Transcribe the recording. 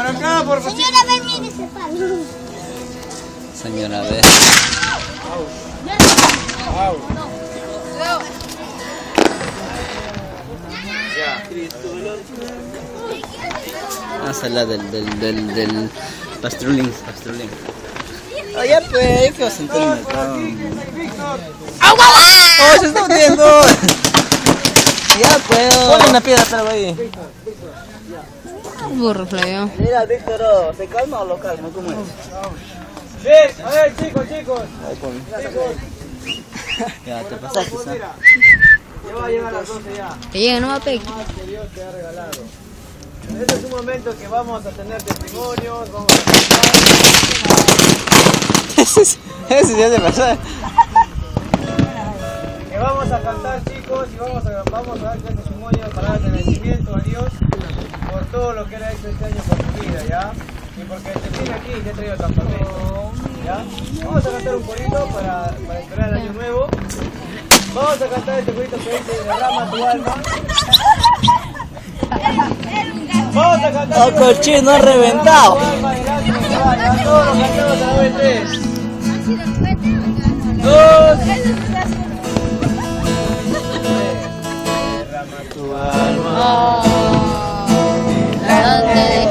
Para acá, por favor. Señora, ven, mire ese palo. Señora, ve. Ah, esa es la del pastrulín. Ah, ya pues, que va a sentar en el mercado. ¡Oh, se está hundiendo! Ya puedo. Ponle una piedra, pero ahí. Burro feo. Mira, Víctor, ¿se calma o lo calma? ¿Cómo es? Sí, a ver, chicos. Ahí ponle. Ya, te pasaste, ¿sabes? Ya va a llegar a las 12 ya. Que llegue, no va a pegar. Que Dios te ha regalado. Este es un momento que vamos a tener testimonios, vamos a cantar. Ese ya se pasó. Que vamos a cantar, chicos, y vamos a dar testimonio para dar agradecimiento a Dios por todo lo que Él ha hecho este año por tu vida, ¿ya? Y porque te tiene aquí y te ha traído campamento, ¿ya? Vamos a cantar un corito para esperar el año nuevo. Vamos a cantar este corito que dice derrama tu alma. Vamos a cantar. ¡Oh, cochino ha reventado! Todos los cantamos a la vez. 3, 2, derrama tu alma. Delante de